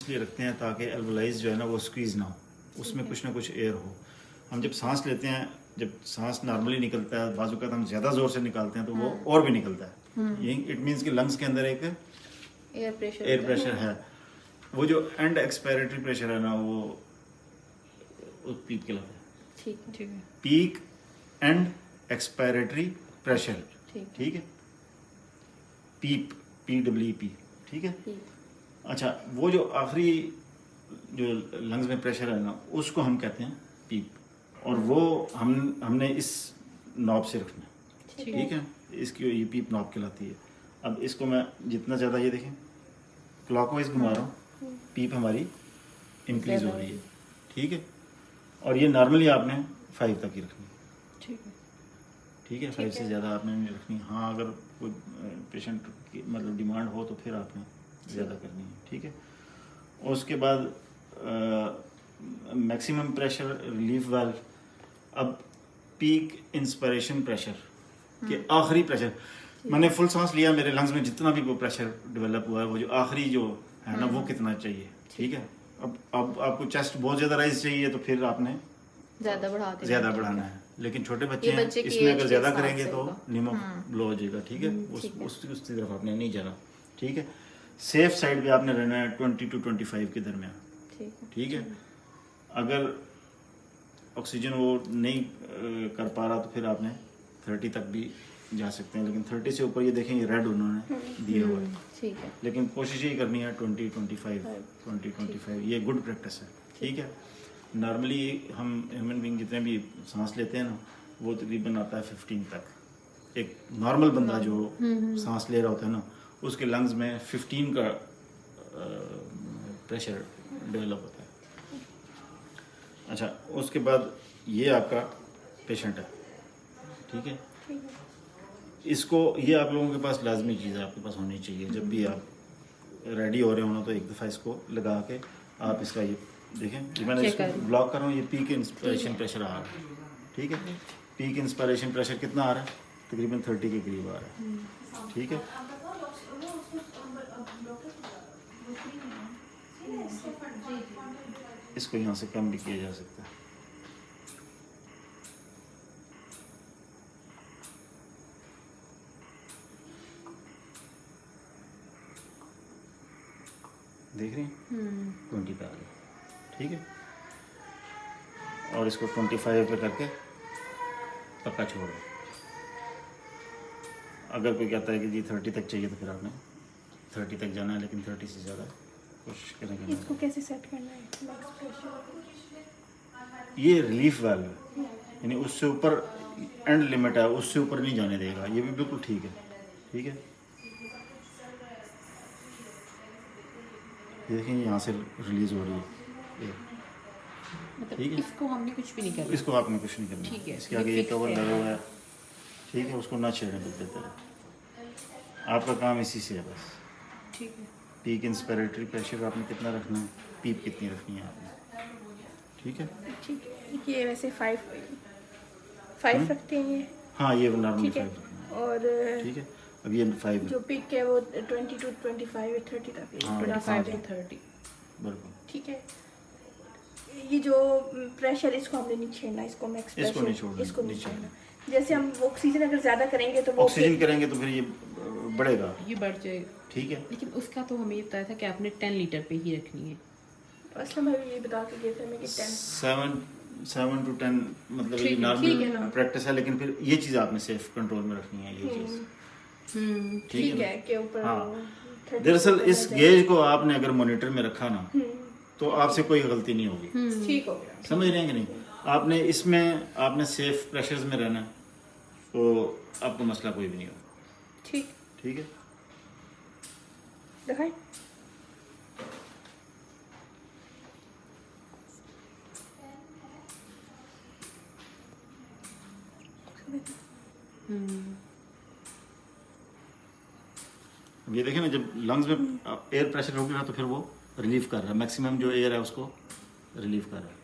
इसलिए रखते हैं ताकि एल्वोलाइज जो है ना वो स्क्वीज ना हो, उसमें कुछ ना कुछ एयर हो। हम जब सांस लेते हैं, जब सांस नॉर्मली निकलता है, बाजू का हम ज़्यादा ज़ोर से निकालते हैं तो वो और भी निकलता है। यही इट मीन्स कि लंग्स के अंदर एक एयर प्रेशर है। वो जो एंड एक्सपायरेटरी प्रेशर है ना वो पीक कहलाता है। ठीक है। पीक एंड एक्सपायरेटरी प्रेशर, ठीक है। पीप, PEEP, ठीक है। अच्छा, वो जो आखिरी जो लंग्स में प्रेशर है ना उसको हम कहते हैं पीप, और वो हमने इस नॉब से रखना है, ठीक है। इसकी ये पीप नॉब कहलाती है। अब इसको मैं जितना ज़्यादा, ये देखें क्लॉकवाइज घुमा रहा हूँ, पीप हमारी इंक्रीज हो रही है, ठीक है। और ये नॉर्मली आपने 5 तक ही रखनी है, ठीक है। 5 से ज़्यादा आपने नहीं रखनी। हाँ, अगर कोई पेशेंट की मतलब डिमांड हो तो फिर आपने ज़्यादा करनी है, ठीक है। और उसके बाद मैक्सिमम प्रेशर रिलीफ वाल्व। अब पीक इंस्पिरेशन प्रेशर के आखिरी प्रेशर, मैंने फुल सांस लिया, मेरे लंग्स में जितना भी वो प्रेशर डेवलप हुआ है, वो जो आखिरी जो है ना वो कितना चाहिए, ठीक है। अब आपको चेस्ट बहुत ज़्यादा राइज चाहिए तो फिर आपने ज़्यादा बढ़ाना है। लेकिन छोटे बच्चे हैं, इसमें अगर ज़्यादा करेंगे तो निमक लो हो जाएगा, ठीक है। उस तरफ आपने नहीं जाना, ठीक है। सेफ साइड पे आपने रहना है 20 to 25 के दरमियान, ठीक है। अगर ऑक्सीजन वो नहीं कर पा रहा तो फिर आपने 30 तक भी जा सकते हैं, लेकिन 30 से ऊपर ये देखेंगे रेड उन्होंने दिए हुए हैं, ठीक है। लेकिन कोशिश यही करनी है 20-25 ये गुड प्रैक्टिस है, ठीक है। नॉर्मली हम ह्यूमन बीइंग जितने भी सांस लेते हैं ना वो तकरीबन आता है 15 तक। एक नॉर्मल बंदा जो सांस ले रहा होता है ना उसके लंग्स में 15 का प्रेशर डेवलप होता है। अच्छा, उसके बाद ये आपका पेशेंट है, ठीक है। इसको, ये आप लोगों के पास लाजमी चीज़ है, आपके पास होनी चाहिए। जब भी आप रेडी हो रहे हो ना तो एक दफ़ा इसको लगा के आप इसका ये देखें, ये मैंने इसको ब्लॉक कर रहा हूँ, ये पीक इंस्पिरेशन प्रेशर आ रहा है, ठीक है। पीक इंस्पिरेशन प्रेशर कितना आ रहा है? तकरीबन 30 के करीब आ रहा है, ठीक है। इसको यहाँ से कम भी किया जा सकता है। देख रही हैं 20 पे आ गया, ठीक है। और इसको 25 पे करके पक्का छोड़ दो। अगर कोई कहता है कि जी 30 तक चाहिए तो फिर आपने 30 तक जाना है, लेकिन 30 से ज़्यादा कोशिश करेंगे। इसको कैसे सेट करना है? ये रिलीफ वाल्व है, यानी उससे ऊपर एंड लिमिट है, उससे ऊपर नहीं जाने देगा। ये भी बिल्कुल ठीक है, ठीक है। देखिए यहाँ से रिलीज हो रही है, मतलब ठीक है। इसको हमने कुछ भी नहीं करना, इसको आपने कुछ नहीं करना, ठीक है। इसके आगे ये कवर लगा हुआ है, ठीक है। उसको ना छेड़ें तो बेहतर है। आपका काम इसी से है बस, ठीक है। पीक इंस्पिरेटरी प्रेशर आपने कितना रखना है, पीप कितनी रखनी है आपने, ठीक है। ठीक है। ये वैसे 5 रखते हैं ये। हाँ, ये नॉर्मली 5 ठीक है। रखना है, और ठीक है। अब ये 5 जो पिक है वो 20 to 25 या 30 तक है। हाँ, 25 to 30 बिल्कुल, ठीक है। ये जो प्रेशर, इसको हमने नहीं छेड़ना, इसको मैं इसको नहीं छोड़ना, इसको नहीं नहीं छेड़ना। जैसे हम ऑक्सीजन अगर ज़्यादा करेंगे तो वो ऑक्सीजन करेंगे तो फिर ये बढ़ेगा, ये बढ़ जाएगा, ठीक है। लेकिन उसका तो हमें ये बताया था कि आपने 10 लीटर पे ही रखनी है। असला मैं ये बता के गए थे मैं कि 7 to 10 मतलब ये नॉर्मल प्रैक्टिस है, लेकिन फिर ये चीज़ आपने सेफ कंट्रोल में रखनी है, ये चीज़, ठीक है कि ऊपर। हाँ, दरअसल इस गेज को आपने अगर मॉनिटर में रखा ना तो आपसे कोई गलती नहीं होगी, ठीक हो गया। समझ रहे हैं कि नहीं। आपने इसमें आपने सेफ प्रेशर्स में रहना तो आपको मसला कोई भी नहीं होगा, ठीक, ठीक है। दिखाएं। ये देखें ना, जब लंग्स में एयर प्रेशर हो गया तो फिर वो रिलीफ कर रहा है, मैक्सिमम जो एयर है उसको रिलीफ कर रहा है।